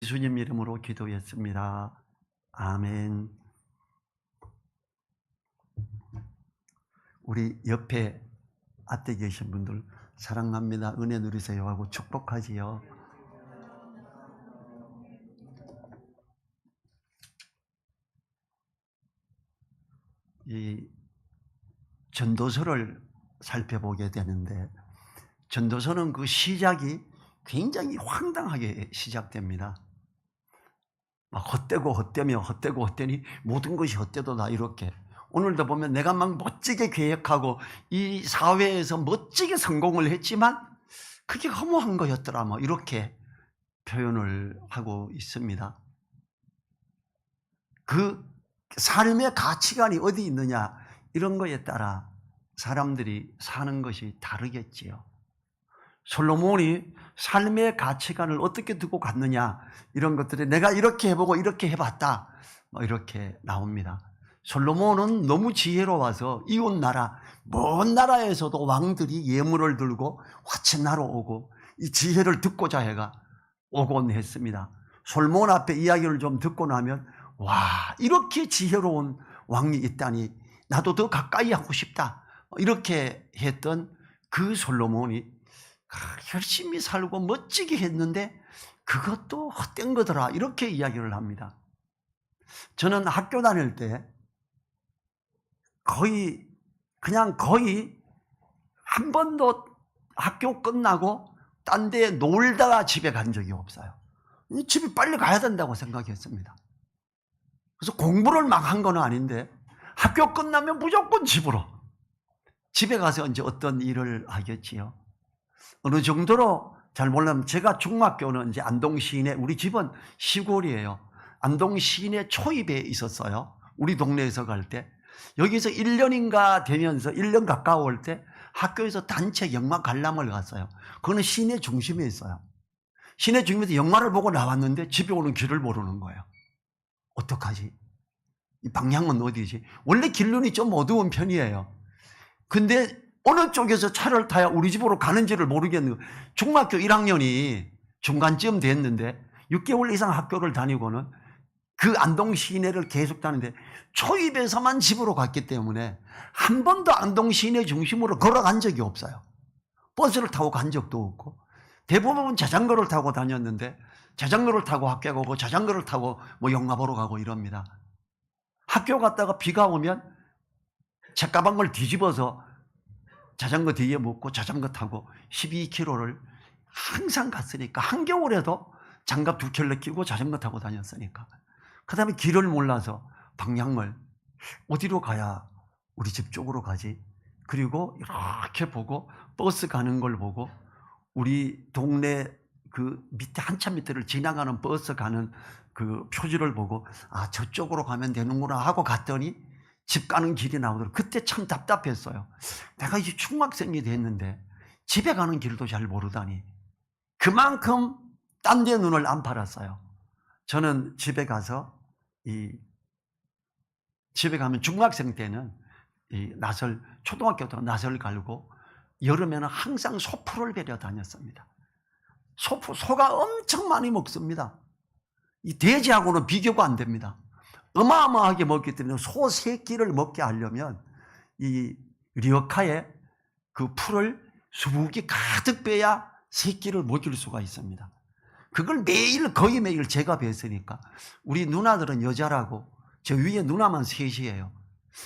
예수님 이름으로 기도했습니다. 아멘. 우리 옆에 앞에 계신 분들 사랑합니다, 은혜 누리세요 하고 축복하지요. 이 전도서를 살펴보게 되는데, 전도서는 그 시작이 굉장히 황당하게 시작됩니다. 막 헛되고 헛되며 헛되고 헛되니 모든 것이 헛되도다, 이렇게. 오늘도 보면 내가 막 멋지게 계획하고 이 사회에서 멋지게 성공을 했지만 그게 허무한 거였더라, 뭐 이렇게 표현을 하고 있습니다. 그 삶의 가치관이 어디 있느냐, 이런 거에 따라 사람들이 사는 것이 다르겠지요. 솔로몬이 삶의 가치관을 어떻게 두고 갔느냐, 이런 것들이 내가 이렇게 해보고 이렇게 해봤다, 뭐 이렇게 나옵니다. 솔로몬은 너무 지혜로워서 이웃나라, 먼 나라에서도 왕들이 예물을 들고 화친하러 오고 이 지혜를 듣고자 해가 오곤 했습니다. 솔로몬 앞에 이야기를 좀 듣고 나면, 와, 이렇게 지혜로운 왕이 있다니 나도 더 가까이 하고 싶다, 이렇게 했던 그 솔로몬이 열심히 살고 멋지게 했는데 그것도 헛된 거더라, 이렇게 이야기를 합니다. 저는 학교 다닐 때 거의 한 번도 학교 끝나고 딴 데 놀다가 집에 간 적이 없어요. 집에 빨리 가야 된다고 생각했습니다. 그래서 공부를 막 한 건 아닌데 학교 끝나면 무조건 집으로, 집에 가서 이제 어떤 일을 하겠지요. 어느 정도로 잘 몰라면, 제가 중학교는 이제 안동 시내, 우리 집은 시골이에요. 안동 시내 초입에 있었어요. 우리 동네에서 갈 때. 여기서 1년인가 되면서 1년 가까울 때 학교에서 단체 영화 관람을 갔어요. 그거는 시내 중심에 있어요. 시내 중심에서 영화를 보고 나왔는데 집에 오는 길을 모르는 거예요. 어떡하지? 이 방향은 어디지? 원래 길눈이 좀 어두운 편이에요. 근데 어느 쪽에서 차를 타야 우리 집으로 가는지를 모르겠는 거예요. 중학교 1학년이 중간쯤 됐는데 6개월 이상 학교를 다니고는 그 안동 시내를 계속 다니는데 초입에서만 집으로 갔기 때문에 한 번도 안동 시내 중심으로 걸어간 적이 없어요. 버스를 타고 간 적도 없고, 대부분 자전거를 타고 다녔는데 자전거를 타고 학교 가고 자전거를 타고 뭐 영화 보러 가고 이럽니다. 학교 갔다가 비가 오면 책가방을 뒤집어서 자전거 뒤에 묻고 자전거 타고 12km를 항상 갔으니까, 한겨울에도 장갑 2켤레 끼고 자전거 타고 다녔으니까. 그 다음에 길을 몰라서 방향을 어디로 가야 우리 집 쪽으로 가지, 그리고 이렇게 보고 버스 가는 걸 보고 우리 동네 그 밑에 한참 밑에를 지나가는 버스 가는 그 표지를 보고, 아, 저쪽으로 가면 되는구나 하고 갔더니 집 가는 길이 나오더라고요. 그때 참 답답했어요. 내가 이제 중학생이 됐는데 집에 가는 길도 잘 모르다니. 그만큼 딴 데 눈을 안 팔았어요. 저는 집에 가면 중학생 때는 초등학교 때 낫을 갈고 여름에는 항상 소풀을 베려 다녔습니다. 소가 엄청 많이 먹습니다. 이 돼지하고는 비교가 안 됩니다. 어마어마하게 먹기 때문에 소 새끼를 먹게 하려면 이 리어카에 그 풀을 수북이 가득 빼야 새끼를 먹일 수가 있습니다. 그걸 거의 매일 제가 뵀으니까. 우리 누나들은 여자라고, 저 위에 누나만 셋이에요.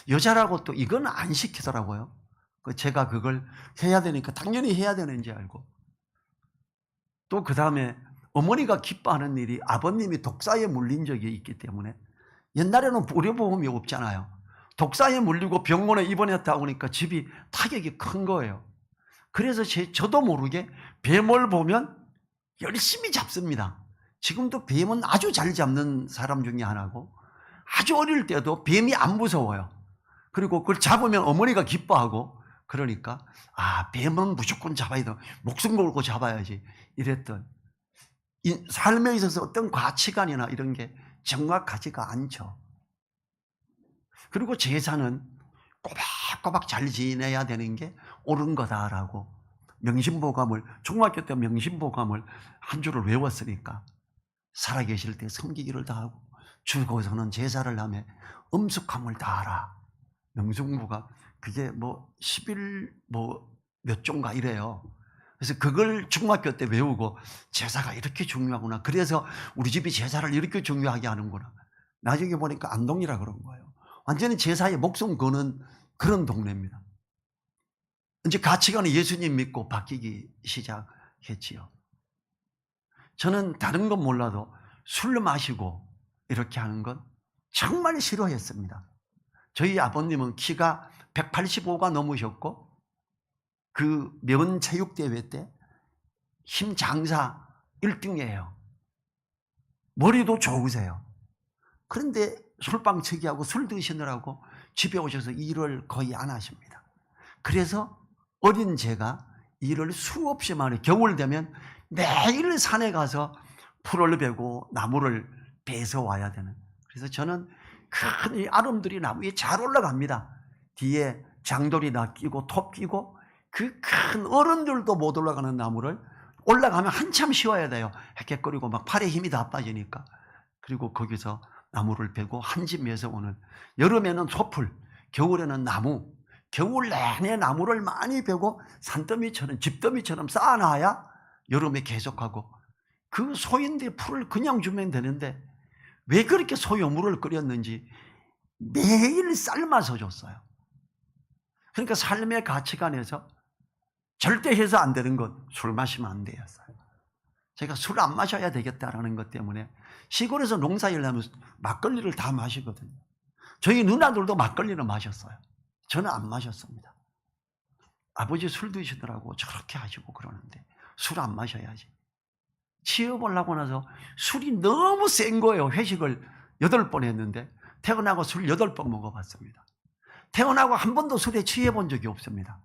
여자라고 또 이건 안 시키더라고요. 제가 그걸 해야 되니까 당연히 해야 되는지 알고. 또 그 다음에 어머니가 기뻐하는 일이, 아버님이 독사에 물린 적이 있기 때문에, 옛날에는 의료보험이 없잖아요. 독사에 물리고 병원에 입원했다 보니까 집이 타격이 큰 거예요. 그래서 저도 모르게 뱀을 보면 열심히 잡습니다. 지금도 뱀은 아주 잘 잡는 사람 중에 하나고, 아주 어릴 때도 뱀이 안 무서워요. 그리고 그걸 잡으면 어머니가 기뻐하고, 그러니까 뱀은 무조건 잡아야 돼, 목숨 걸고 잡아야지, 이랬던. 삶에 있어서 어떤 가치관이나 이런 게 정확하지가 않죠. 그리고 제사는 꼬박꼬박 잘 지내야 되는 게 옳은 거다라고, 명심보감을, 중학교 때 명심보감을 한 줄을 외웠으니까 살아계실 때 섬기기를 다하고 죽어서는 제사를 하며 엄숙함을 다하라. 명승부가 그게 뭐 11 뭐 몇 종가 이래요. 그래서 그걸 중학교 때 외우고 제사가 이렇게 중요하구나. 그래서 우리 집이 제사를 이렇게 중요하게 하는구나. 나중에 보니까 안동이라 그런 거예요. 완전히 제사에 목숨 거는 그런 동네입니다. 이제 가치관이 예수님 믿고 바뀌기 시작했지요. 저는 다른 건 몰라도 술 마시고 이렇게 하는 건 정말 싫어했습니다. 저희 아버님은 키가 185가 넘으셨고 그 면체육대회 때 힘장사 1등이에요. 머리도 좋으세요. 그런데 술빵치기하고 술 드시느라고 집에 오셔서 일을 거의 안 하십니다. 그래서 어린 제가 일을 수없이 많이 겨울 되면 매일 산에 가서 풀을 베고 나무를 베서 와야 되는. 그래서 저는 큰 이 아름드리 나무 위에 잘 올라갑니다. 뒤에 장돌이나 끼고 톱 끼고 그 큰 어른들도 못 올라가는 나무를 올라가면 한참 쉬어야 돼요. 헥헥거리고 막 팔에 힘이 다 빠지니까. 그리고 거기서 나무를 베고 한 집 매서 오는. 여름에는 소풀, 겨울에는 나무. 겨울 내내 나무를 많이 베고 산더미처럼 집더미처럼 쌓아놔야 여름에 계속하고. 그 소인데 풀을 그냥 주면 되는데 왜 그렇게 소요물을 끓였는지 매일 삶아서 줬어요. 그러니까 삶의 가치관에서 절대 해서 안 되는 것, 술 마시면 안 되었어요. 제가 술 안 마셔야 되겠다라는 것 때문에 시골에서 농사일 하면 막걸리를 다 마시거든요. 저희 누나들도 막걸리를 마셨어요. 저는 안 마셨습니다. 아버지 술 드시더라고 저렇게 하시고 그러는데 술 안 마셔야지. 취업을 하고 나서 술이 너무 센 거예요. 회식을 8번 했는데 태어나고 술 8번 먹어봤습니다. 태어나고 한 번도 술에 취해 본 적이 없습니다.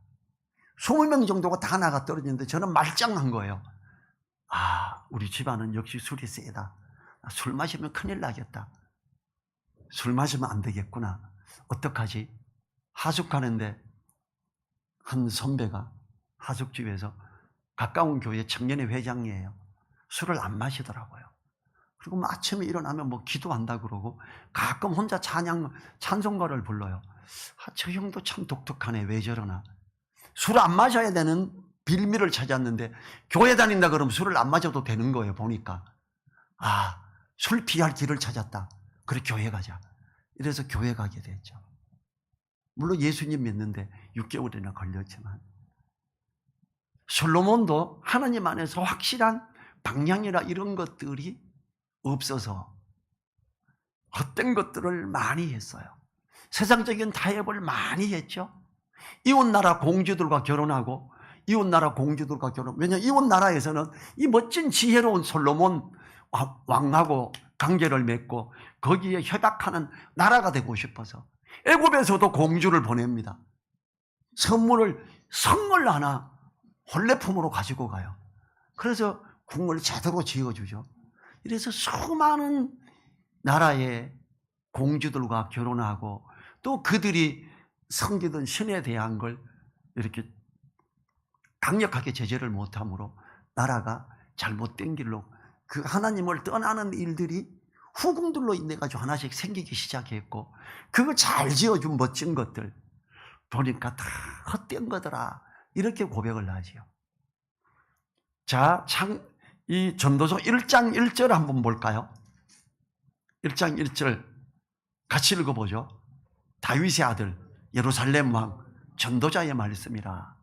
20명 정도가 다 나가 떨어지는데 저는 말짱한 거예요. 아, 우리 집안은 역시 술이 세다. 술 마시면 큰일 나겠다. 술 마시면 안 되겠구나. 어떡하지? 하숙하는데 한 선배가 하숙집에서 가까운 교회 청년회 회장이에요. 술을 안 마시더라고요. 그리고 뭐 아침에 일어나면 뭐 기도한다 그러고 가끔 혼자 찬송가를 불러요. 아, 저 형도 참 독특하네. 왜 저러나. 술 안 마셔야 되는 빌미를 찾았는데 교회 다닌다 그러면 술을 안 마셔도 되는 거예요. 보니까 아, 술 피할 길을 찾았다. 그래 교회 가자. 이래서 교회 가게 됐죠. 물론 예수님 믿는데 6개월이나 걸렸지만 솔로몬도 하나님 안에서 확실한 방향이나 이런 것들이 없어서 헛된 것들을 많이 했어요. 세상적인 타협을 많이 했죠. 이웃나라 공주들과 결혼하고 이웃나라 공주들과 결혼. 왜냐하면 이웃나라에서는 이 멋진 지혜로운 솔로몬 왕하고 관계를 맺고 거기에 협약하는 나라가 되고 싶어서 애굽에서도 공주를 보냅니다. 선물을 성을 하나 혼례품으로 가지고 가요. 그래서 궁을 제대로 지어주죠. 이래서 수많은 나라의 공주들과 결혼하고 또 그들이 섬기던 신에 대한 걸 이렇게 강력하게 제재를 못함으로 나라가 잘못된 길로 그 하나님을 떠나는 일들이 후궁들로 인해 가지고 하나씩 생기기 시작했고 그걸 잘 지어준 멋진 것들 보니까 다 헛된 거더라 이렇게 고백을 하지요. 자, 이 전도서 1장 1절 한번 볼까요? 1장 1절 같이 읽어보죠. 다윗의 아들 예루살렘 왕 전도자의 말씀이라.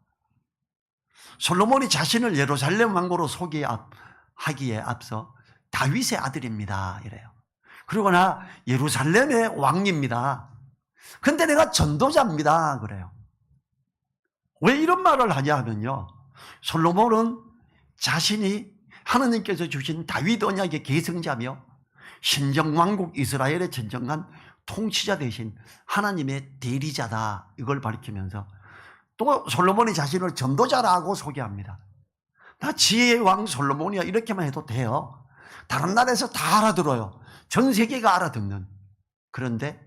솔로몬이 자신을 예루살렘 왕으로 소개하기에 앞서 다윗의 아들입니다 이래요. 그리고 나 예루살렘의 왕입니다. 근데 내가 전도자입니다 그래요. 왜 이런 말을 하냐 하면요, 솔로몬은 자신이 하나님께서 주신 다윗 언약의 계승자며 신정왕국 이스라엘의 진정한 통치자 대신 하나님의 대리자다 이걸 가리키면서 또 솔로몬이 자신을 전도자라고 소개합니다. 나 지혜의 왕 솔로몬이야 이렇게만 해도 돼요. 다른 나라에서 다 알아들어요. 전 세계가 알아듣는. 그런데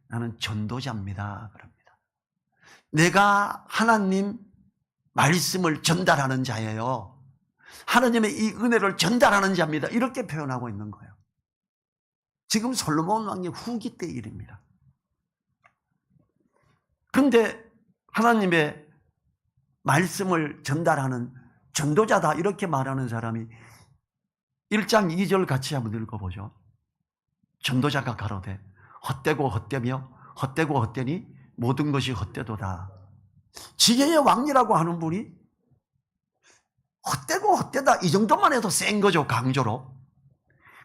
나는 전도자입니다 그럽니다. 내가 하나님 말씀을 전달하는 자예요. 하나님의 이 은혜를 전달하는 자입니다. 이렇게 표현하고 있는 거예요. 지금 솔로몬 왕의 후기 때 일입니다. 그런데 하나님의 말씀을 전달하는 전도자다 이렇게 말하는 사람이 1장 2절 같이 한번 읽어보죠. 전도자가 가로되 헛되고 헛되며 헛되고 헛되니 모든 것이 헛되도다. 지혜의 왕이라고 하는 분이 헛되고 헛되다 이 정도만 해도 센 거죠, 강조로.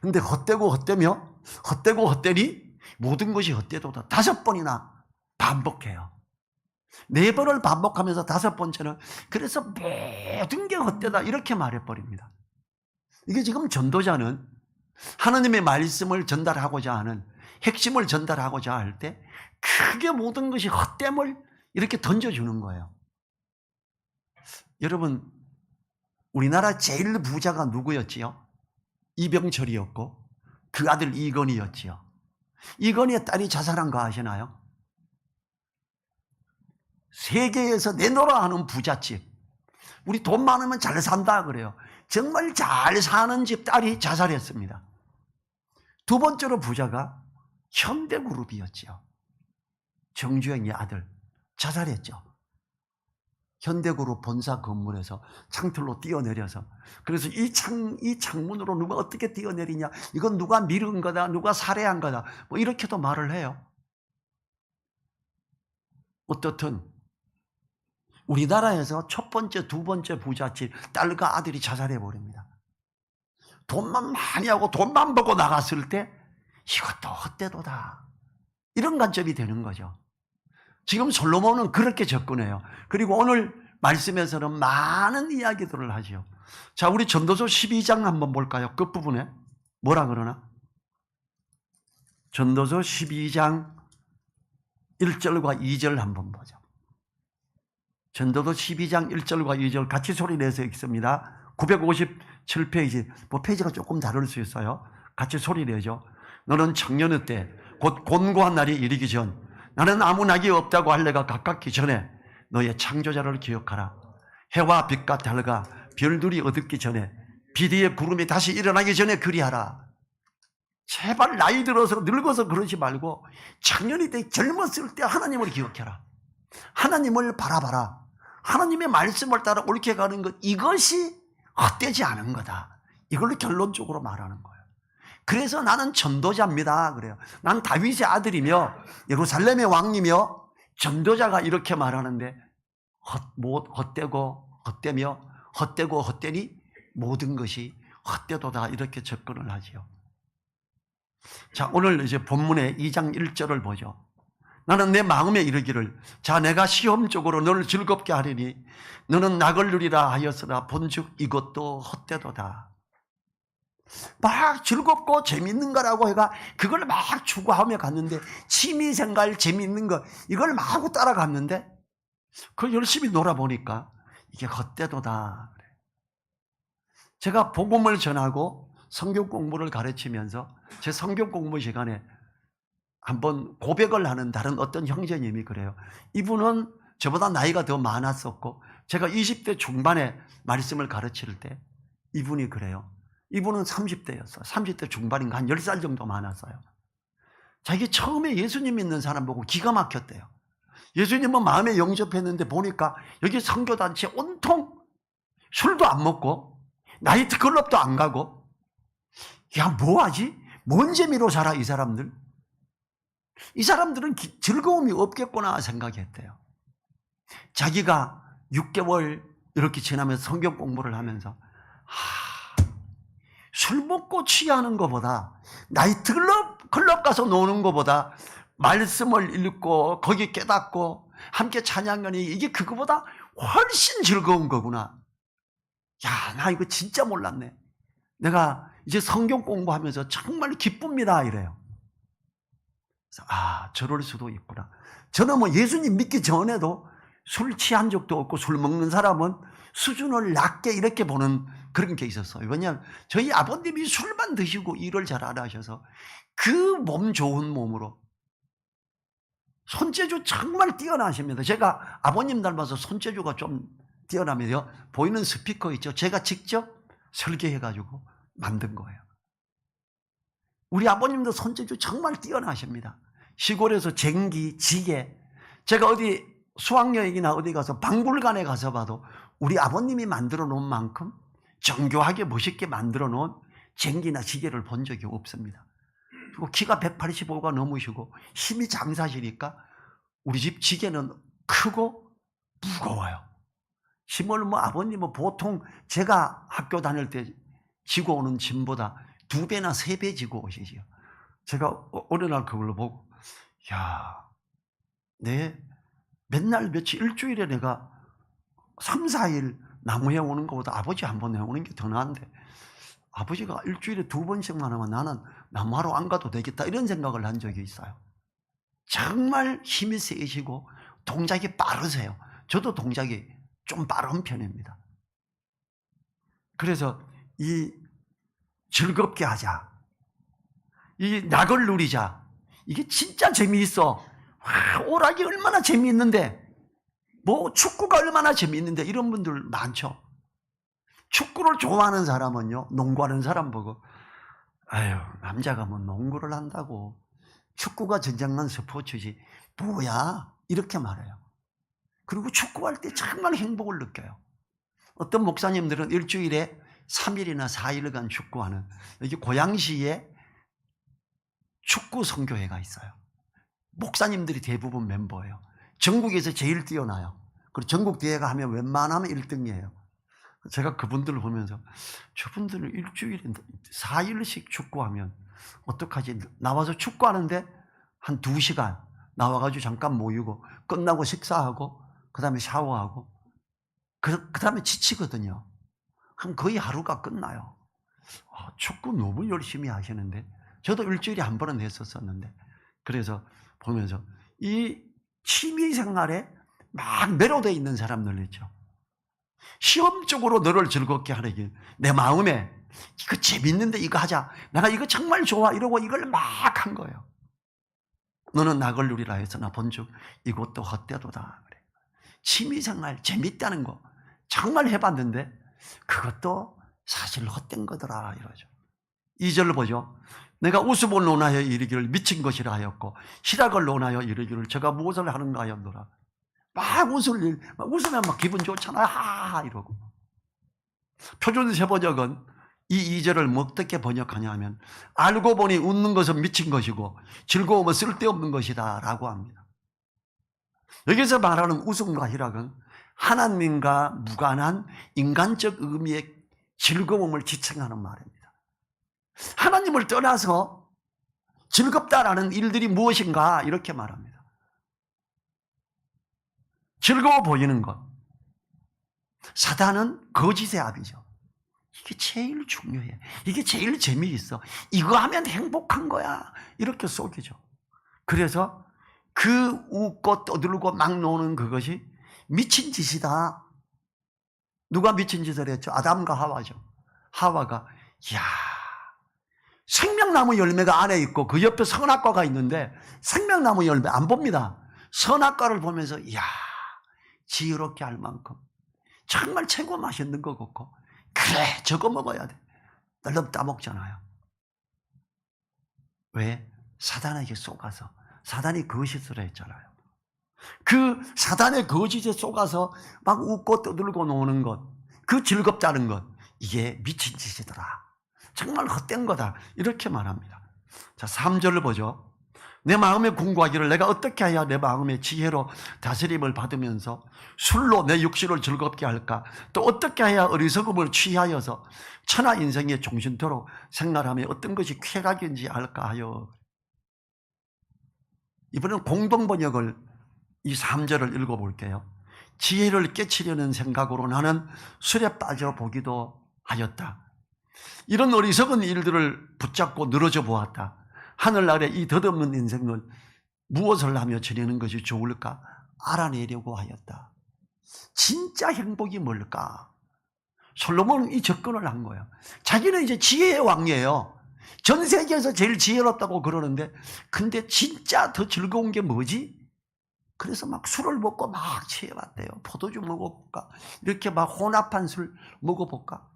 근데 헛되고 헛되며 헛되고 헛되니 모든 것이 헛되도다 5번이나 반복해요. 4번을 반복하면서 5번째는 그래서 모든 게 헛되다 이렇게 말해버립니다. 이게 지금 전도자는 하나님의 말씀을 전달하고자 하는, 핵심을 전달하고자 할 때 크게 모든 것이 헛됨을 이렇게 던져주는 거예요. 여러분, 우리나라 제일 부자가 누구였지요? 이병철이었고 그 아들 이건희였지요. 이건희의 딸이 자살한 거 아시나요? 세계에서 내놓으라 하는 부잣집, 우리 돈 많으면 잘 산다 그래요. 정말 잘 사는 집 딸이 자살했습니다. 2번째로 부자가 현대그룹이었죠. 정주행의 아들 자살했죠. 현대그룹 본사 건물에서 창틀로 뛰어내려서, 그래서 이 창문으로 누가 어떻게 뛰어내리냐, 이건 누가 밀은 거다, 누가 살해한 거다, 뭐 이렇게도 말을 해요. 어떻든 우리나라에서 첫 번째, 2번째 부잣집 딸과 아들이 자살해버립니다. 돈만 많이 하고 돈만 벌고 나갔을 때 이것도 헛되도다 이런 관점이 되는 거죠. 지금 솔로몬은 그렇게 접근해요. 그리고 오늘 말씀에서는 많은 이야기들을 하죠. 자, 우리 전도서 12장 한번 볼까요? 끝부분에 뭐라 그러나? 전도서 12장 1절과 2절 한번 보죠. 전도서 12장 1절과 2절 같이 소리 내서 읽습니다. 957페이지, 뭐 페이지가 조금 다를 수 있어요. 같이 소리 내죠. 너는 청년의 때 곧 곤고한 날이 이르기 전, 나는 아무 낙이 없다고 할 내가 가깝기 전에 너의 창조자를 기억하라. 해와 빛과 달과 별들이 어둡기 전에, 비디의 구름이 다시 일어나기 전에 그리하라. 제발 나이 들어서 늙어서 그러지 말고 청년이 때 젊었을 때 하나님을 기억해라. 하나님을 바라봐라. 하나님의 말씀을 따라 옳게 가는 것, 이것이 헛되지 않은 거다. 이걸 결론적으로 말하는 거예요. 그래서 나는 전도자입니다 그래요. 난 다윗의 아들이며 예루살렘의 왕이며 전도자가 이렇게 말하는데, 헛되고 헛되며 헛되고 헛되니 모든 것이 헛되도다 이렇게 접근을 하지요. 자, 오늘 이제 본문의 2장 1절을 보죠. 나는 내 마음에 이르기를, 자, 내가 시험적으로 너를 즐겁게 하리니 너는 낙을 누리라 하였으나 본즉 이것도 헛되도다. 막 즐겁고 재밌는 거라고 해가 그걸 막 추구하며 갔는데, 취미생활 재밌는 거 이걸 마구 따라갔는데 그걸 열심히 놀아보니까 이게 헛되도다. 제가 복음을 전하고 성경 공부를 가르치면서 제 성경 공부 시간에 한번 고백을 하는 다른 어떤 형제님이 그래요. 이분은 저보다 나이가 더 많았었고 제가 20대 중반에 말씀을 가르칠 때 이분이 그래요. 이분은 30대였어요. 30대 중반인가 한 10살 정도 많았어요. 자기 처음에 예수님 믿는 사람 보고 기가 막혔대요. 예수님은 마음에 영접했는데 보니까 여기 선교단체 온통 술도 안 먹고 나이트클럽도 안 가고, 야, 뭐하지? 뭔 재미로 살아 이 사람들? 이 사람들은 즐거움이 없겠구나 생각했대요. 자기가 6개월 이렇게 지나면서 성경 공부를 하면서 술 먹고 취하는 것보다, 나이트클럽 가서 노는 것보다 말씀을 읽고 거기 깨닫고 함께 찬양하니 이게 그거보다 훨씬 즐거운 거구나. 야, 나 이거 진짜 몰랐네. 내가 이제 성경 공부하면서 정말 기쁩니다 이래요. 그래서 저럴 수도 있구나. 저는 뭐 예수님 믿기 전에도 술 취한 적도 없고 술 먹는 사람은 수준을 낮게 이렇게 보는 그런 게 있었어요. 왜냐하면 저희 아버님이 술만 드시고 일을 잘 안 하셔서 그 몸 좋은 몸으로 손재주 정말 뛰어나십니다. 제가 아버님 닮아서 손재주가 좀 뛰어나면요, 보이는 스피커 있죠, 제가 직접 설계해가지고 만든 거예요. 우리 아버님도 손재주 정말 뛰어나십니다. 시골에서 쟁기, 지게, 제가 어디 수학여행이나 어디 가서 박물관에 가서 봐도 우리 아버님이 만들어 놓은 만큼 정교하게 멋있게 만들어 놓은 쟁기나 지게를 본 적이 없습니다. 그리고 키가 185가 넘으시고 힘이 장사시니까 우리 집 지게는 크고 무거워요. 짐을 아버님은 보통 제가 학교 다닐 때 지고 오는 짐보다 2배나 3배 지고 오시지요. 제가 어느 날 그걸로 보고, 야, 맨날 며칠, 일주일에 내가 3, 4일 나무에 오는 것보다 아버지 한 번 해오는 게 더 나은데, 아버지가 일주일에 2번씩만 하면 나는 나무하러 안 가도 되겠다, 이런 생각을 한 적이 있어요. 정말 힘이 세시고 동작이 빠르세요. 저도 동작이 좀 빠른 편입니다. 그래서 이 즐겁게 하자, 이 낙을 누리자, 이게 진짜 재미있어. 오락이 얼마나 재미있는데, 축구가 얼마나 재미있는데, 이런 분들 많죠. 축구를 좋아하는 사람은요, 농구하는 사람 보고, 아유, 남자가 농구를 한다고, 축구가 진정한 스포츠지 뭐야, 이렇게 말해요. 그리고 축구할 때 정말 행복을 느껴요. 어떤 목사님들은 일주일에 3일이나 4일간 축구하는, 여기 고양시에 축구 선교회가 있어요. 목사님들이 대부분 멤버예요. 전국에서 제일 뛰어나요. 그리고 전국 대회가 하면 웬만하면 1등이에요. 제가 그분들을 보면서, 저분들은 일주일에 4일씩 축구하면 어떡하지? 나와서 축구하는데 한 2시간 나와가지고 잠깐 모이고 끝나고 식사하고 그 다음에 샤워하고 그 다음에 지치거든요. 그럼 거의 하루가 끝나요. 축구 너무 열심히 하시는데, 저도 일주일에 한 번은 했었었는데, 그래서 보면서 이 취미생활에 막 매료되어 있는 사람들 있죠. 시험적으로 너를 즐겁게 하는 게 내 마음에 이거 재밌는데 이거 하자, 내가 이거 정말 좋아, 이러고 이걸 막 한 거예요. 너는 낙을 누리라 해서 나 본즉 이것도 헛되도다 그래. 취미생활 재밌다는 거 정말 해봤는데 그것도 사실 헛된 거더라 이러죠. 2절을 보죠. 내가 우습을 논하여 이르기를 미친 것이라 하였고 희락을 논하여 이르기를 저가 무엇을 하는가 하였노라. 막 웃으면 막 기분 좋잖아요. 하하 이러고. 표준세 번역은 이 2절을 어떻게 번역하냐 하면, 알고 보니 웃는 것은 미친 것이고 즐거움은 쓸데없는 것이다 라고 합니다. 여기서 말하는 웃음과 희락은 하나님과 무관한 인간적 의미의 즐거움을 지칭하는 말입니다. 하나님을 떠나서 즐겁다라는 일들이 무엇인가 이렇게 말합니다. 즐거워 보이는 것. 사단은 거짓의 압이죠. 이게 제일 중요해. 이게 제일 재미있어. 이거 하면 행복한 거야. 이렇게 속이죠. 그래서 그 웃고 떠들고 막 노는 그것이 미친 짓이다. 누가 미친 짓을 했죠? 아담과 하와죠. 하와가, 이야, 생명나무 열매가 안에 있고 그 옆에 선악과가 있는데 생명나무 열매 안 봅니다. 선악과를 보면서, 이야, 지혜롭게 할 만큼 정말 최고 맛있는 거 같고, 그래 저거 먹어야 돼. 날름 따먹잖아요. 왜? 사단에게 속아서. 사단이 거짓을 했잖아요. 그 사단의 거짓에 속아서 막 웃고 떠들고 노는 것, 그 즐겁다는 것, 이게 미친 짓이더라. 정말 헛된 거다. 이렇게 말합니다. 자, 3절을 보죠. 내 마음에 궁구하기를 내가 어떻게 해야 내 마음의 지혜로 다스림을 받으면서 술로 내 육신을 즐겁게 할까? 또 어떻게 해야 어리석음을 취하여서 천하 인생의 종신토록 생활하며 어떤 것이 쾌락인지 알까 하여. 이번엔 공동번역을 이 3절을 읽어볼게요. 지혜를 깨치려는 생각으로 나는 술에 빠져보기도 하였다. 이런 어리석은 일들을 붙잡고 늘어져 보았다. 하늘 아래 이 덧없는 인생을 무엇을 하며 지내는 것이 좋을까 알아내려고 하였다. 진짜 행복이 뭘까? 솔로몬은 이 접근을 한 거예요. 자기는 이제 지혜의 왕이에요. 전 세계에서 제일 지혜롭다고 그러는데, 근데 진짜 더 즐거운 게 뭐지? 그래서 막 술을 먹고 막 취해봤대요. 포도주 먹어볼까? 이렇게 막 혼합한 술 먹어볼까?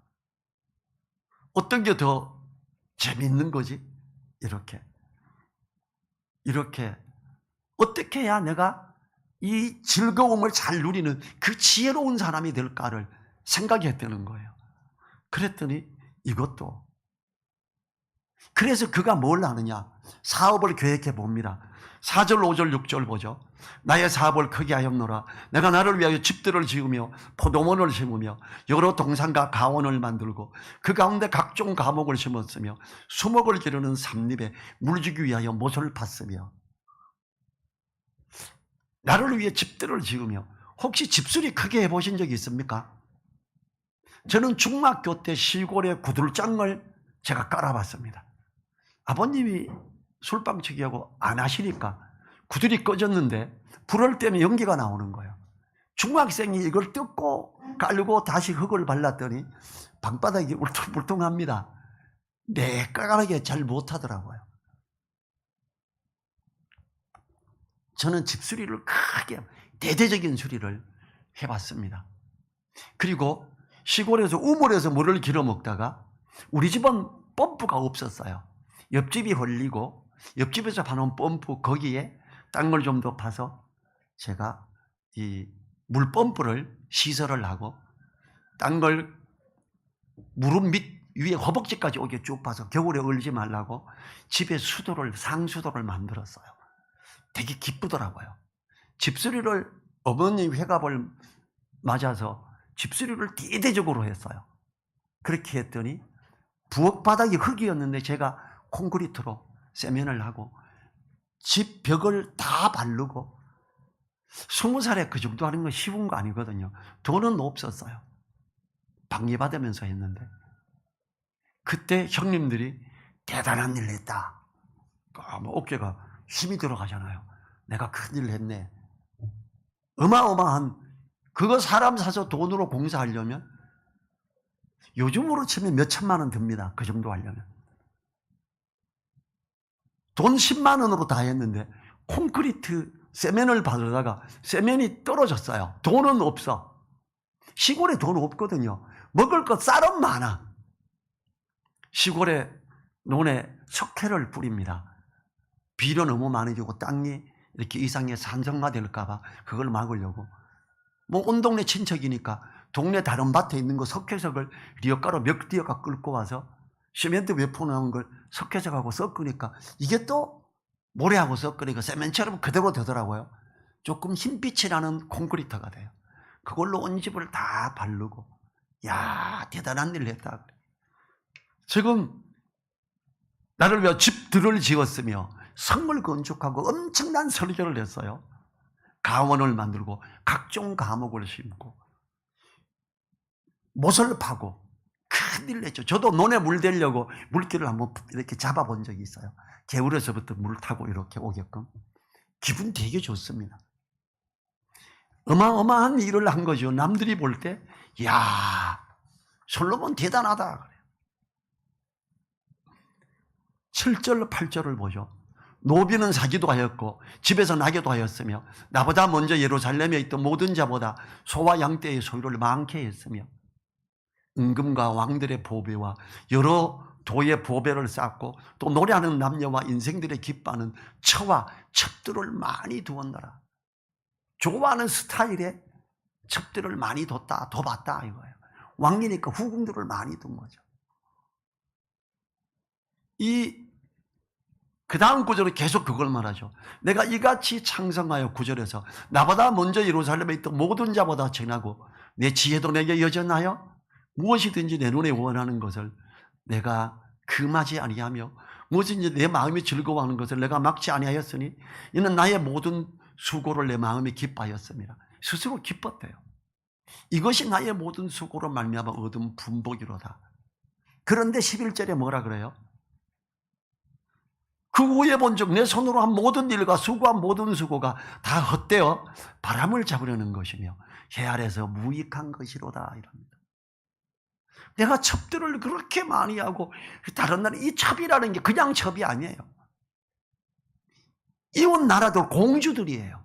어떤 게 더 재밌는 거지? 이렇게 어떻게 해야 내가 이 즐거움을 잘 누리는 그 지혜로운 사람이 될까를 생각했다는 거예요. 그랬더니 이것도. 그래서 그가 뭘 하느냐? 사업을 계획해 봅니다. 4절, 5절, 6절 보죠. 나의 사업을 크게 하였노라. 내가 나를 위하여 집들을 지으며 포도원을 심으며 여러 동산과 가원을 만들고 그 가운데 각종 과목을 심었으며 수목을 기르는 삼립에 물주기 위하여 못을 팠으며. 나를 위해 집들을 지으며. 혹시 집수리 크게 해보신 적이 있습니까? 저는 중학교 때 시골에 구들장을 제가 깔아봤습니다. 아버님이 술방치기하고 안 하시니까 구들이 꺼졌는데 불을 때문에 연기가 나오는 거예요. 중학생이 이걸 뜯고 깔고 다시 흙을 발랐더니 방바닥이 울퉁불퉁합니다. 매끈하게 잘 못하더라고요. 저는 집수리를 크게 대대적인 수리를 해봤습니다. 그리고 시골에서 우물에서 물을 길어 먹다가 우리 집은 펌프가 없었어요. 옆집이 흘리고 옆집에서 파는 펌프 거기에 땅을 좀 더 파서 제가 이 물펌프를 시설을 하고 땅을 무릎 밑 위에 허벅지까지 오게 쭉 파서 겨울에 얼지 말라고 집에 상수도를 만들었어요. 되게 기쁘더라고요. 집수리를 어머님 회갑을 맞아서 집수리를 대대적으로 했어요. 그렇게 했더니 부엌 바닥이 흙이었는데 제가 콘크리트로 세면을 하고 집 벽을 다 바르고 20살에 그 정도 하는 건 쉬운 거 아니거든요. 돈은 없었어요. 방해받으면서 했는데 그때 형님들이 대단한 일을 했다. 어깨가 힘이 들어가잖아요. 내가 큰일을 했네. 어마어마한 그거 사람 사서 돈으로 공사하려면 요즘으로 치면 몇 천만 원 듭니다. 그 정도 하려면. 돈 10만 원으로 다 했는데 콘크리트 세면을 바르다가 세면이 떨어졌어요. 돈은 없어. 시골에 돈 없거든요. 먹을 것 쌀은 많아. 시골에 논에 석회를 뿌립니다. 비료 너무 많아지고 땅이 이렇게 이상하게 산성화 될까 봐 그걸 막으려고. 뭐 온 동네 친척이니까 동네 다른 밭에 있는 거 석회석을 리어가로 몇 리어가 끌고 와서 시멘트 외포 나온 걸 석회석하고 섞으니까 이게 또 모래하고 섞으니까 세면처럼 그대로 되더라고요. 조금 흰빛이 나는 콘크리트가 돼요. 그걸로 온 집을 다 바르고. 야, 대단한 일을 했다. 지금 나를 위해 집들을 지었으며 성을 건축하고 엄청난 설계를 했어요. 가원을 만들고 각종 과목을 심고 못을 파고 큰일을 했죠. 저도 논에 물 대려고 물길을 한번 이렇게 잡아본 적이 있어요. 개울에서부터 물 타고 이렇게 오게끔. 기분 되게 좋습니다. 어마어마한 일을 한 거죠. 남들이 볼 때 이야, 솔로몬 대단하다 그래요. 7절 8절을 보죠. 노비는 사기도 하였고 집에서 나게도 하였으며 나보다 먼저 예루살렘에 있던 모든 자보다 소와 양떼의 소유를 많게 했으며 임금과 왕들의 보배와 여러 도의 보배를 쌓고 또 노래하는 남녀와 인생들의 기뻐하는 처와 첩들을 많이 두었노라. 좋아하는 스타일의 첩들을 많이 뒀다, 둬봤다 이거예요. 왕이니까 후궁들을 많이 둔 거죠. 그 다음 구절은 계속 그걸 말하죠. 내가 이같이 창성하여 9절에서 나보다 먼저 예루살렘에 있던 모든 자보다 전하고 내 지혜도 내게 여전하여 무엇이든지 내 눈에 원하는 것을 내가 금하지 아니하며 무엇인지 내 마음이 즐거워하는 것을 내가 막지 아니하였으니 이는 나의 모든 수고를 내 마음이 기뻐하였습니다. 스스로 기뻤대요. 이것이 나의 모든 수고로 말미암아 얻은 분복이로다. 그런데 11절에 뭐라 그래요? 그 후에 본즉 내 손으로 한 모든 일과 수고한 모든 수고가 다 헛되어 바람을 잡으려는 것이며 해 아래서 무익한 것이로다 이럽니다. 내가 첩들을 그렇게 많이 하고 다른 나라 이 첩이라는 게 그냥 첩이 아니에요. 이웃 나라들 공주들이에요.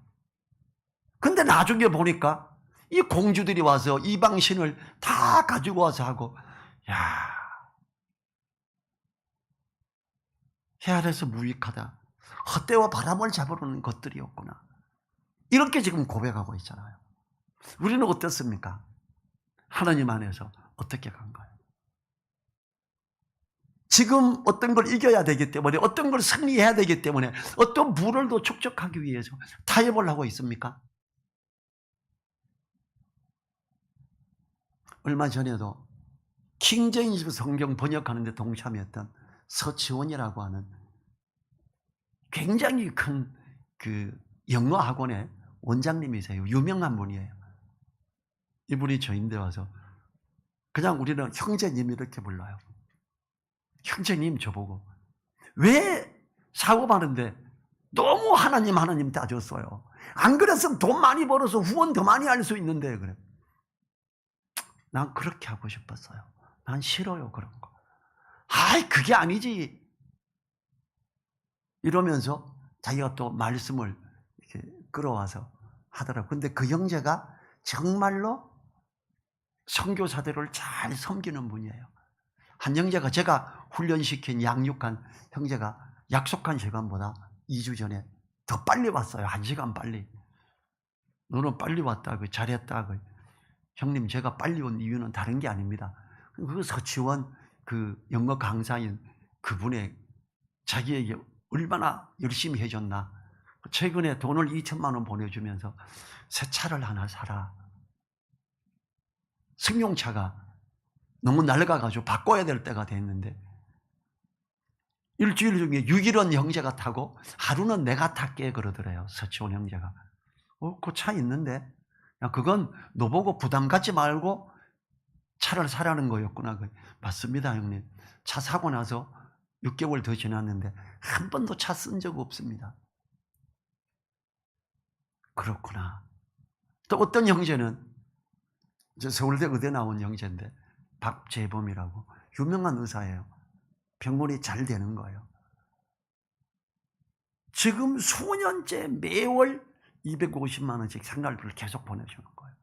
근데 나중에 보니까 이 공주들이 와서 이방신을 다 가지고 와서 하고 야, 헤아려서 무익하다. 헛되와 바람을 잡으려는 것들이었구나. 이렇게 지금 고백하고 있잖아요. 우리는 어떻습니까? 하나님 안에서 어떻게 간가요? 지금 어떤 걸 이겨야 되기 때문에, 어떤 걸 승리해야 되기 때문에, 어떤 부를 더 축적하기 위해서 타협을 하고 있습니까? 얼마 전에도 킹제임스 성경 번역하는 데 동참했던 서치원이라고 하는 굉장히 큰 그 영어 학원의 원장님이세요. 유명한 분이에요. 이분이 저인데 와서 그냥 우리는 형제님 이렇게 불러요. 형제님 저보고 왜 사업하는데 너무 하나님 따졌어요. 안 그랬으면 돈 많이 벌어서 후원 더 많이 할 수 있는데 그래. 난 그렇게 하고 싶었어요. 난 싫어요 그런 거. 아이 그게 아니지. 이러면서 자기가 또 말씀을 이렇게 끌어와서 하더라고요. 근데 그 형제가 정말로 선교사들을 잘 섬기는 분이에요. 한 형제가 제가 훈련시킨 양육한 형제가 약속한 시간보다 2주 전에 더 빨리 왔어요. 1시간 빨리. 너는 빨리 왔다. 잘했다. 형님 제가 빨리 온 이유는 다른 게 아닙니다. 그 서치원 그 영어 강사인 그분의 자기에게 얼마나 열심히 해줬나. 최근에 돈을 2천만 원 보내주면서 새 차를 하나 사라. 승용차가 너무 낡아가지고 바꿔야 될 때가 됐는데 일주일 중에 6일은 형제가 타고 하루는 내가 탈게 그러더래요. 서치원 형제가. 그 차 있는데 야, 그건 너 보고 부담 갖지 말고 차를 사라는 거였구나. 맞습니다 형님. 차 사고 나서 6개월 더 지났는데 한 번도 차 쓴 적 없습니다. 그렇구나. 또 어떤 형제는 저 서울대 의대 나온 형제인데 박재범이라고 유명한 의사예요. 병원이 잘 되는 거예요. 지금 수년째 매월 250만 원씩 생활비를 계속 보내주는 거예요.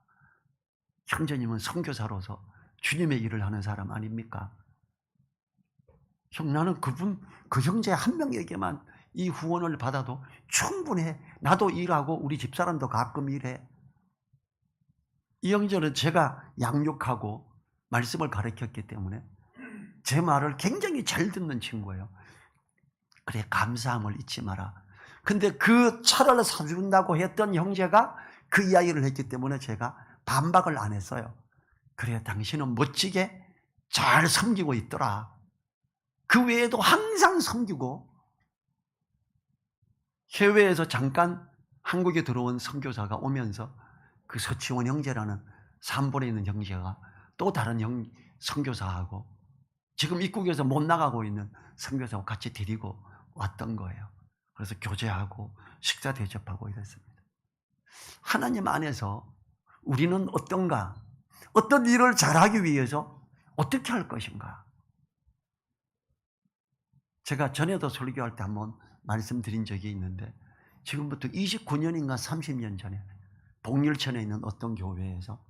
형제님은 선교사로서 주님의 일을 하는 사람 아닙니까? 형 나는 그 형제 한 명에게만 이 후원을 받아도 충분해. 나도 일하고 우리 집사람도 가끔 일해. 이 형제는 제가 양육하고 말씀을 가르쳤기 때문에 제 말을 굉장히 잘 듣는 친구예요. 그래 감사함을 잊지 마라. 근데 그 차를 사준다고 했던 형제가 그 이야기를 했기 때문에 제가 반박을 안 했어요. 그래 당신은 멋지게 잘 섬기고 있더라. 그 외에도 항상 섬기고 해외에서 잠깐 한국에 들어온 선교사가 오면서 그 서치원 형제라는 산본에 있는 형제가 또 다른 선교사하고 지금 입국에서 못 나가고 있는 선교사하고 같이 데리고 왔던 거예요. 그래서 교제하고 식사 대접하고 이랬습니다. 하나님 안에서 우리는 어떤가? 어떤 일을 잘하기 위해서 어떻게 할 것인가? 제가 전에도 설교할 때 한번 말씀드린 적이 있는데 지금부터 29년인가 30년 전에 복일천에 있는 어떤 교회에서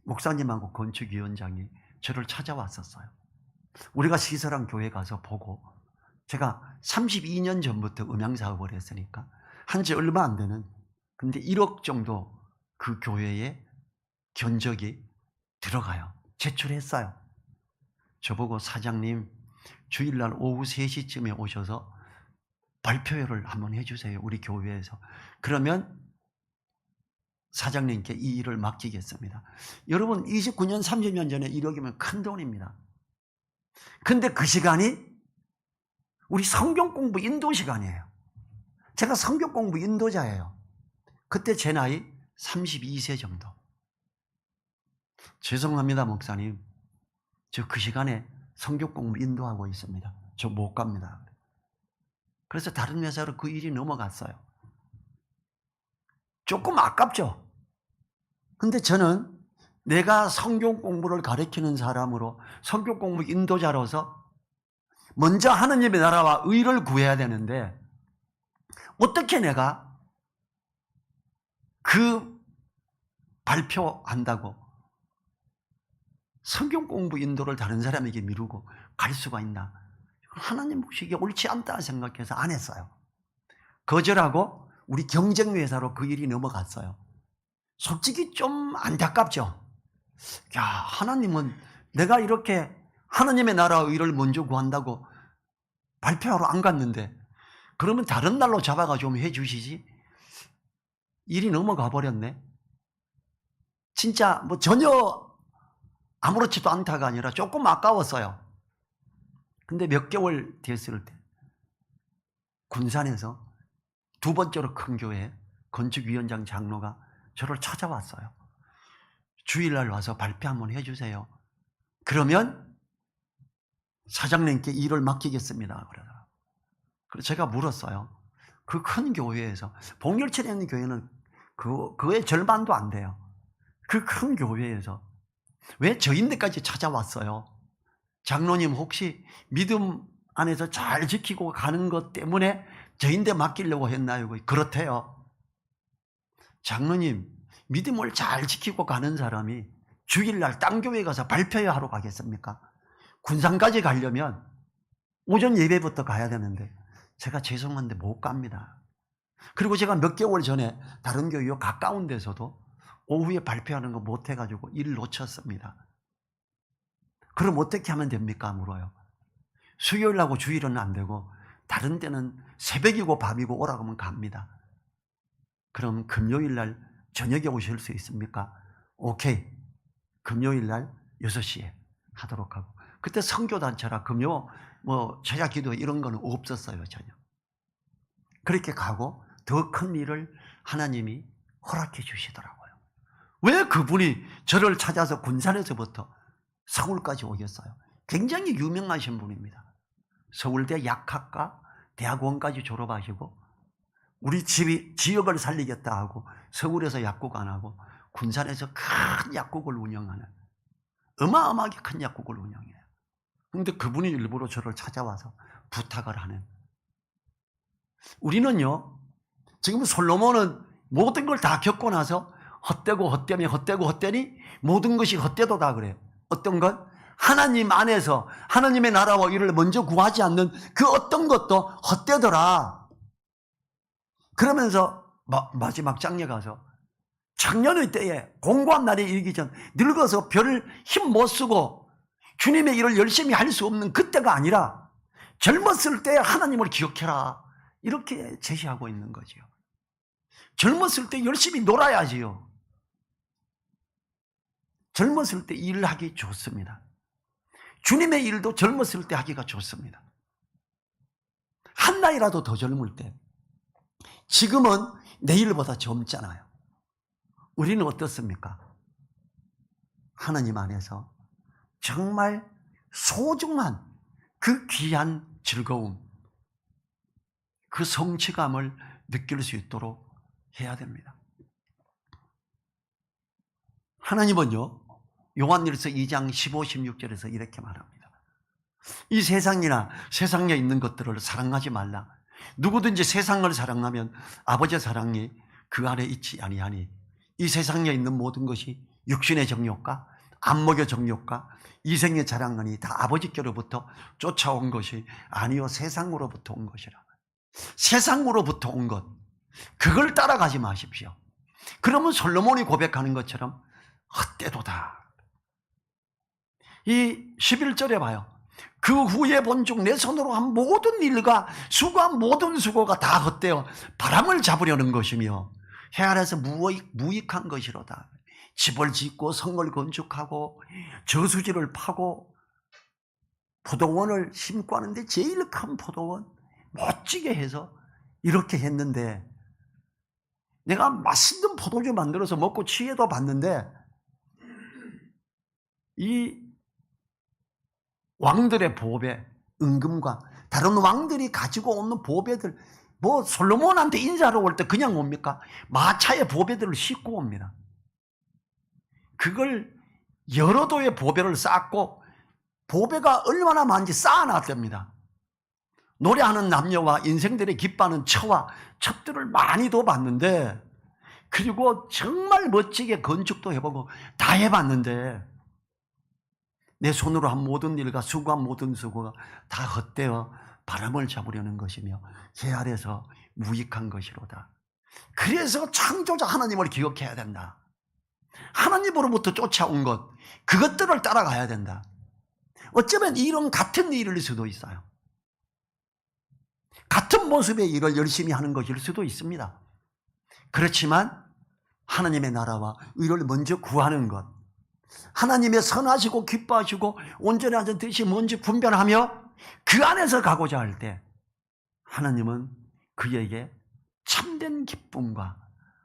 목사님하고 건축위원장이 저를 찾아왔었어요. 우리가 시설한 교회 가서 보고 제가 32년 전부터 음향사업을 했으니까 한지 얼마 안 되는 근데 1억 정도 그 교회에 견적이 들어가요. 제출했어요. 저보고 사장님 주일날 오후 3시쯤에 오셔서 발표회를 한번 해주세요. 우리 교회에서. 그러면 사장님께 이 일을 맡기겠습니다. 여러분 29년 30년 전에 1억이면 큰 돈입니다. 근데 그 시간이 우리 성경 공부 인도 시간이에요. 제가 성경 공부 인도자예요. 그때 제 나이 32세 정도. 죄송합니다 목사님. 저 그 시간에 성경 공부 인도하고 있습니다. 저 못 갑니다. 그래서 다른 회사로 그 일이 넘어갔어요. 조금 아깝죠. 근데 저는 내가 성경 공부를 가르치는 사람으로 성경 공부 인도자로서 먼저 하느님의 나라와 의를 구해야 되는데 어떻게 내가 그 발표한다고 성경 공부 인도를 다른 사람에게 미루고 갈 수가 있나? 하나님 보시기에 옳지 않다 생각해서 안 했어요. 거절하고 우리 경쟁회사로 그 일이 넘어갔어요. 솔직히 좀 안타깝죠. 야, 하나님은 내가 이렇게 하나님의 나라의 일을 먼저 구한다고 발표하러 안 갔는데 그러면 다른 날로 잡아가지고 좀 해주시지. 일이 넘어가 버렸네. 진짜 뭐 전혀 아무렇지도 않다가 아니라 조금 아까웠어요. 근데 몇 개월 됐을 때 군산에서 두 번째로 큰 교회 건축위원장 장로가 저를 찾아왔어요. 주일날 와서 발표 한번 해주세요. 그러면 사장님께 일을 맡기겠습니다. 그러더라고요. 그래서 제가 물었어요. 그 큰 교회에서, 복렬천에 있는 교회는 그의 절반도 안 돼요. 그 큰 교회에서 왜 저인데까지 찾아왔어요? 장로님 혹시 믿음 안에서 잘 지키고 가는 것 때문에 저인데 맡기려고 했나요? 그렇대요. 장로님, 믿음을 잘 지키고 가는 사람이 주일날 딴 교회 가서 발표회 하러 가겠습니까? 군산까지 가려면 오전 예배부터 가야 되는데 제가 죄송한데 못 갑니다. 그리고 제가 몇 개월 전에 다른 교회 가까운 데서도 오후에 발표하는 거 못 해가지고 일을 놓쳤습니다. 그럼 어떻게 하면 됩니까? 물어요. 수요일하고 주일은 안 되고 다른 때는 새벽이고 밤이고 오라고 하면 갑니다. 그럼 금요일날 저녁에 오실 수 있습니까? 오케이. 금요일날 6시에 하도록 하고. 그때 선교단체라 금요 저녁 기도 이런 거는 없었어요. 전혀. 그렇게 가고 더 큰 일을 하나님이 허락해 주시더라고요. 왜 그분이 저를 찾아서 군산에서부터 서울까지 오겠어요? 굉장히 유명하신 분입니다. 서울대 약학과 대학원까지 졸업하시고 우리 지역을 살리겠다 하고 서울에서 약국 안 하고 군산에서 큰 약국을 운영하는, 어마어마하게 큰 약국을 운영해요. 그런데 그분이 일부러 저를 찾아와서 부탁을 하는. 우리는요, 지금 솔로몬은 모든 걸 다 겪고 나서 헛되고 헛되니 헛되고 헛되니 모든 것이 헛되도다 그래요. 어떤 것? 하나님 안에서 하나님의 나라와 일을 먼저 구하지 않는 그 어떤 것도 헛되더라. 그러면서 마지막 장에 가서 청년의 때에 공고한 날이 이르기 전 늙어서 별 힘 못 쓰고 주님의 일을 열심히 할 수 없는 그때가 아니라 젊었을 때 하나님을 기억해라. 이렇게 제시하고 있는 거지요. 젊었을 때 열심히 놀아야지요. 젊었을 때 일을 하기 좋습니다. 주님의 일도 젊었을 때 하기가 좋습니다. 한 나이라도 더 젊을 때. 지금은 내일보다 젊잖아요. 우리는 어떻습니까? 하나님 안에서 정말 소중한 그 귀한 즐거움, 그 성취감을 느낄 수 있도록 해야 됩니다. 하나님은요, 요한일서 2장 15, 16절에서 이렇게 말합니다. 이 세상이나 세상에 있는 것들을 사랑하지 말라. 누구든지 세상을 사랑하면 아버지의 사랑이 그 안에 있지 아니하니 이 세상에 있는 모든 것이 육신의 정욕과 안목의 정욕과 이생의 자랑하니 다 아버지께로부터 쫓아온 것이 아니요 세상으로부터 온 것이라. 세상으로부터 온 것, 그걸 따라가지 마십시오. 그러면 솔로몬이 고백하는 것처럼 헛되도다. 이 11절에 봐요. 그 후에 본즉 내 손으로 한 모든 일과 수고한 모든 수고가 다 헛되어 바람을 잡으려는 것이며 해 아래서 무익한 것이로다. 집을 짓고 성을 건축하고 저수지를 파고 포도원을 심고 하는데 제일 큰 포도원 멋지게 해서 이렇게 했는데 내가 맛있는 포도주 만들어서 먹고 취해도 봤는데 이 왕들의 보배, 은금과 다른 왕들이 가지고 오는 보배들, 뭐 솔로몬한테 인사하러 올 때 그냥 옵니까? 마차에 보배들을 싣고 옵니다. 그걸 여러 도의 보배를 쌓고 보배가 얼마나 많은지 쌓아놨답니다. 노래하는 남녀와 인생들의 기뻐하는 처와 첩들을 많이도 봤는데, 그리고 정말 멋지게 건축도 해보고 다 해봤는데 내 손으로 한 모든 일과 수고한 모든 수고가 다 헛되어 바람을 잡으려는 것이며 제 아래서 무익한 것이로다. 그래서 창조자 하나님을 기억해야 된다. 하나님으로부터 쫓아온 것, 그것들을 따라가야 된다. 어쩌면 이런 같은 일일 수도 있어요. 같은 모습의 일을 열심히 하는 것일 수도 있습니다. 그렇지만 하나님의 나라와 의를 먼저 구하는 것, 하나님의 선하시고 기뻐하시고 온전하신 뜻이 뭔지 분별하며 그 안에서 가고자 할 때 하나님은 그에게 참된 기쁨과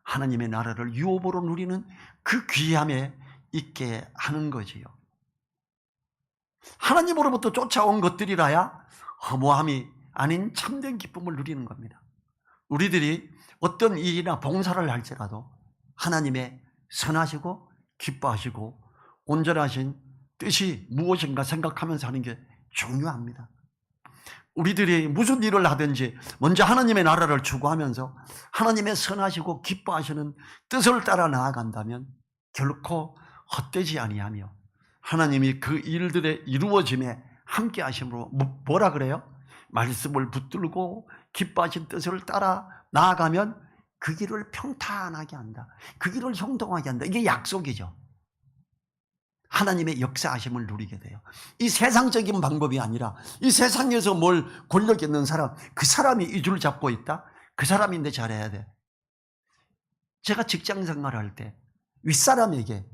하나님의 나라를 유업으로 누리는 그 귀함에 있게 하는 거지요. 하나님으로부터 쫓아온 것들이라야 허무함이 아닌 참된 기쁨을 누리는 겁니다. 우리들이 어떤 일이나 봉사를 할지라도 하나님의 선하시고 기뻐하시고 온전하신 뜻이 무엇인가 생각하면서 하는 게 중요합니다. 우리들이 무슨 일을 하든지 먼저 하나님의 나라를 추구하면서 하나님의 선하시고 기뻐하시는 뜻을 따라 나아간다면 결코 헛되지 아니하며 하나님이 그 일들의 이루어짐에 함께 하심으로 뭐라 그래요? 말씀을 붙들고 기뻐하신 뜻을 따라 나아가면 그 길을 평탄하게 한다. 그 길을 형통하게 한다. 이게 약속이죠. 하나님의 역사하심을 누리게 돼요. 이 세상적인 방법이 아니라 이 세상에서 뭘 권력 있는 사람, 그 사람이 이 줄 잡고 있다? 그 사람인데 잘해야 돼. 제가 직장 생활할 때 윗사람에게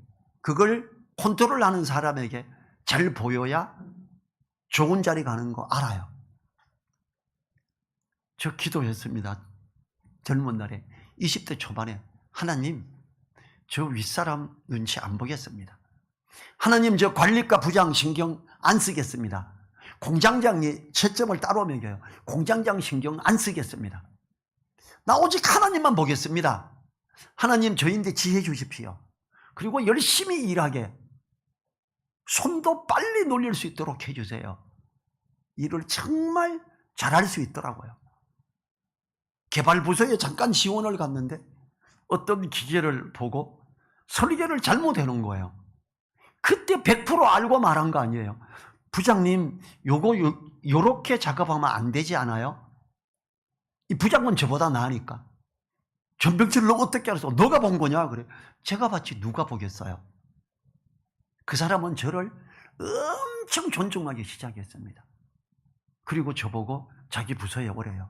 그걸 컨트롤하는 사람에게 잘 보여야 좋은 자리 가는 거 알아요. 저 기도했습니다. 젊은 날에 20대 초반에 하나님 저 윗사람 눈치 안 보겠습니다. 하나님 저 관리과 부장 신경 안 쓰겠습니다. 공장장이 채점을 따로 매겨요. 공장장 신경 안 쓰겠습니다. 나 오직 하나님만 보겠습니다. 하나님 저인데 지혜 주십시오. 그리고 열심히 일하게 손도 빨리 놀릴 수 있도록 해주세요. 일을 정말 잘할 수 있더라고요. 개발부서에 잠깐 지원을 갔는데 어떤 기계를 보고 설계를 잘못해 놓은 거예요. 그때 100% 알고 말한 거 아니에요. 부장님 요거 요렇게 작업하면 안 되지 않아요? 이 부장은 저보다 나으니까. 전병철 너 어떻게 알았어? 너가 본 거냐? 그래. 제가 봤지 누가 보겠어요. 그 사람은 저를 엄청 존중하기 시작했습니다. 그리고 저보고 자기 부서에 오래요.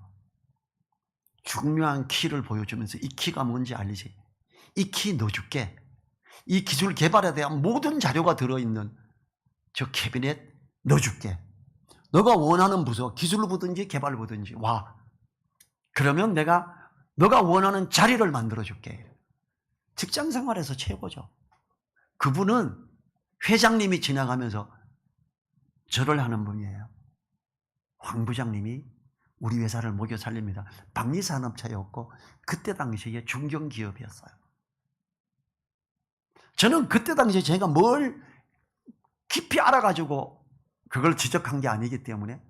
중요한 키를 보여주면서 이 키가 뭔지 알지? 이 키 넣어줄게. 이 기술 개발에 대한 모든 자료가 들어있는 저 캐비넷 넣어줄게. 너가 원하는 부서, 기술부든지 개발부든지 와. 그러면 내가 너가 원하는 자리를 만들어줄게. 직장 생활에서 최고죠. 그분은 회장님이 지나가면서 절을 하는 분이에요. 황 부장님이 우리 회사를 먹여 살립니다. 박리산업체였고 그때 당시에 중견기업이었어요. 저는 그때 당시에 제가 뭘 깊이 알아가지고 그걸 지적한 게 아니기 때문에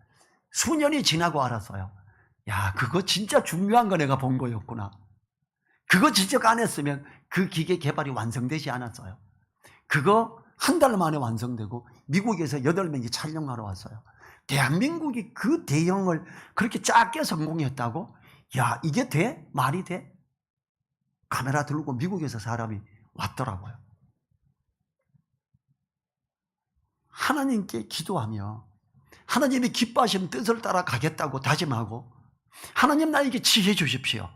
수년이 지나고 알았어요. 야, 그거 진짜 중요한 거 내가 본 거였구나. 그거 지적 안 했으면 그 기계 개발이 완성되지 않았어요. 그거 한 달 만에 완성되고 미국에서 8명이 촬영하러 왔어요. 대한민국이 그 대형을 그렇게 작게 성공했다고? 야, 이게 돼? 말이 돼? 카메라 들고 미국에서 사람이 왔더라고요. 하나님께 기도하며 하나님이 기뻐하시는 뜻을 따라 가겠다고 다짐하고 하나님 나에게 지혜 주십시오.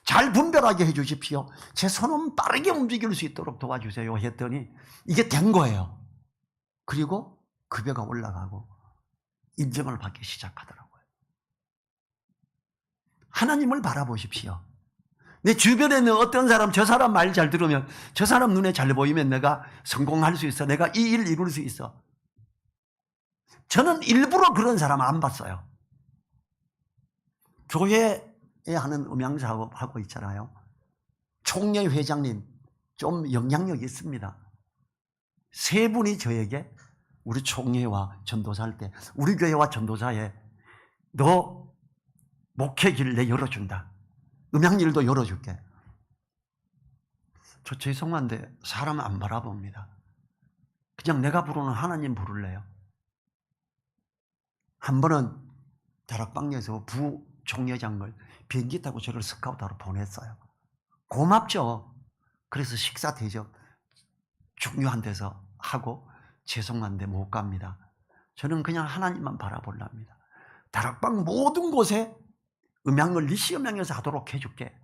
잘 분별하게 해주십시오. 제 손은 빠르게 움직일 수 있도록 도와주세요 했더니 이게 된 거예요. 그리고 급여가 올라가고 인정을 받기 시작하더라고요. 하나님을 바라보십시오. 내 주변에 있는 어떤 사람, 저 사람 말 잘 들으면 저 사람 눈에 잘 보이면 내가 성공할 수 있어. 내가 이 일 이룰 수 있어. 저는 일부러 그런 사람 안 봤어요. 교회에 하는 음향사업 하고 있잖아요. 총회 회장님 좀 영향력이 있습니다. 세 분이 저에게 우리 총회와 전도사 할 때 우리 교회와 전도사에 너 목회길 내 열어준다. 음향일도 열어줄게. 저 죄송한데 사람 안 바라봅니다. 그냥 내가 부르는 하나님 부를래요. 한 번은 다락방에서 부총회장을 비행기 타고 저를 스카우트하러 보냈어요. 고맙죠. 그래서 식사 대접 중요한 데서 하고 죄송한데 못 갑니다. 저는 그냥 하나님만 바라보려 합니다. 다락방 모든 곳에 음향을 니시 음향에서 하도록 해줄게.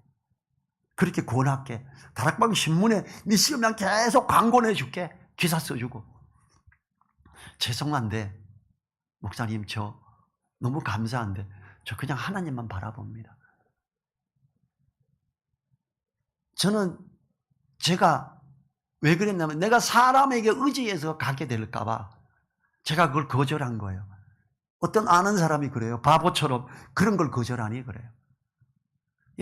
그렇게 권할게. 다락방 신문에 니시 음향 계속 광고 내줄게. 기사 써주고. 죄송한데 목사님 저 너무 감사한데 저 그냥 하나님만 바라봅니다. 저는 제가 왜 그랬냐면 내가 사람에게 의지해서 가게 될까 봐 제가 그걸 거절한 거예요. 어떤 아는 사람이 그래요. 바보처럼 그런 걸 거절하니 그래요.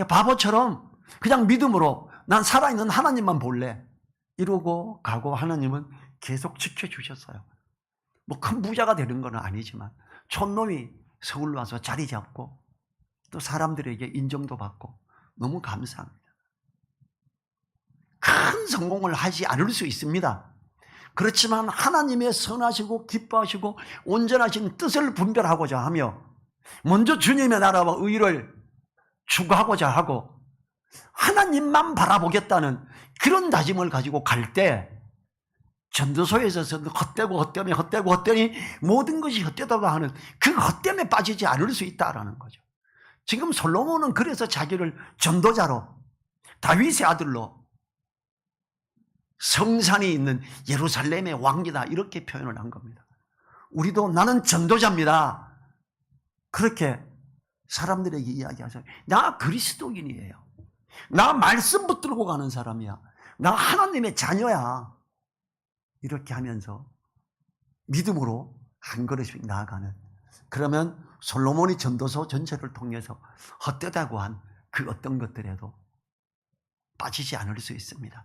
바보처럼 그냥 믿음으로 난 살아있는 하나님만 볼래. 이러고 가고 하나님은 계속 지켜주셨어요. 뭐 큰 부자가 되는 건 아니지만 촌놈이 서울로 와서 자리 잡고 또 사람들에게 인정도 받고 너무 감사합니다. 큰 성공을 하지 않을 수 있습니다. 그렇지만 하나님의 선하시고 기뻐하시고 온전하신 뜻을 분별하고자 하며 먼저 주님의 나라와 의를 추구하고자 하고 하나님만 바라보겠다는 그런 다짐을 가지고 갈 때 전도소에서 헛되니 모든 것이 헛되다고 하는 그 헛됨에 빠지지 않을 수 있다라는 거죠. 지금 솔로몬은 그래서 자기를 전도자로 다윗의 아들로 성산이 있는 예루살렘의 왕이다 이렇게 표현을 한 겁니다. 우리도 나는 전도자입니다. 그렇게 사람들에게 이야기하세요. 나 그리스도인이에요. 나 말씀 붙들고 가는 사람이야. 나 하나님의 자녀야. 이렇게 하면서 믿음으로 한 걸음씩 나아가는. 그러면 솔로몬이 전도서 전체를 통해서 헛되다고 한 그 어떤 것들에도 빠지지 않을 수 있습니다.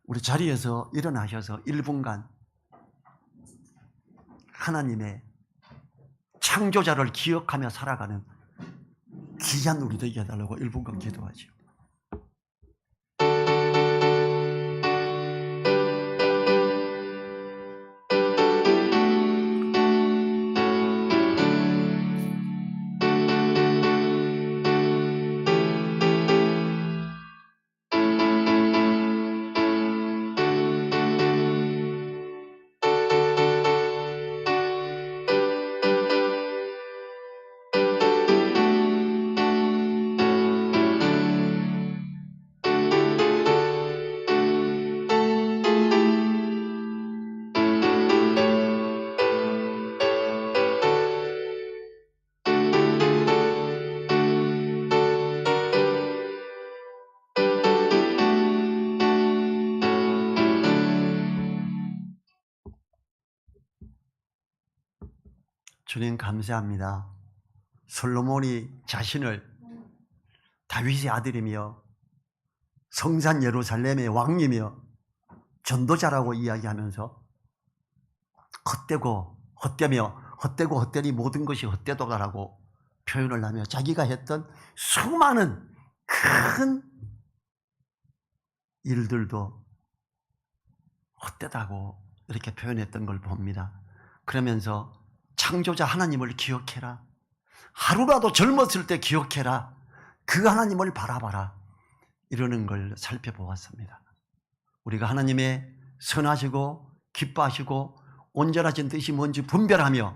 우리 자리에서 일어나셔서 1분간 하나님의 창조자를 기억하며 살아가는 귀한 우리 되게 해달라고 1분간 기도하죠. 주님 감사합니다. 솔로몬이 자신을 다윗의 아들이며 성산 예루살렘의 왕이며 전도자라고 이야기하면서 헛되니 모든 것이 헛되도다라고 표현을 하며 자기가 했던 수많은 큰 일들도 헛되다고 이렇게 표현했던 걸 봅니다. 그러면서 창조자 하나님을 기억해라. 하루라도 젊었을 때 기억해라. 그 하나님을 바라봐라. 이러는 걸 살펴보았습니다. 우리가 하나님의 선하시고 기뻐하시고 온전하신 뜻이 뭔지 분별하며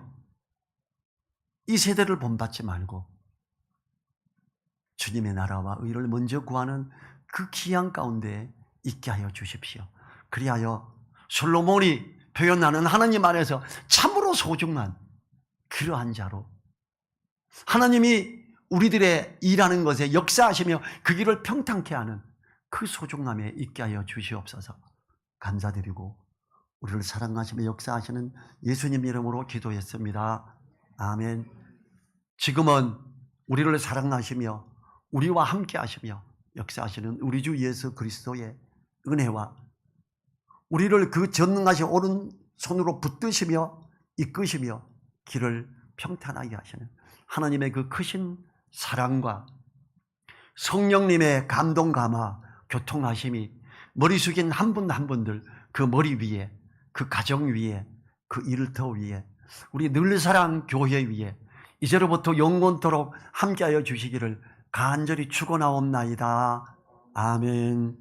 이 세대를 본받지 말고 주님의 나라와 의를 먼저 구하는 그 기한 가운데 있게 하여 주십시오. 그리하여 솔로몬이 표현하는 하나님 안에서 참으로 소중한 그러한 자로 하나님이 우리들의 일하는 것에 역사하시며 그 길을 평탄케 하는 그 소중함에 있게 하여 주시옵소서. 감사드리고 우리를 사랑하시며 역사하시는 예수님 이름으로 기도했습니다. 아멘. 지금은 우리를 사랑하시며 우리와 함께 하시며 역사하시는 우리 주 예수 그리스도의 은혜와 우리를 그 전능하신 오른손으로 붙드시며 이끄시며 길을 평탄하게 하시는 하나님의 그 크신 사랑과 성령님의 감동 감화 교통하심이 머리 숙인 한 분 한 분들 그 머리 위에 그 가정 위에, 그 일터 위에, 우리 늘사랑 교회 위에 이제로부터 영원토록 함께하여 주시기를 간절히 축원하옵나이다. 아멘.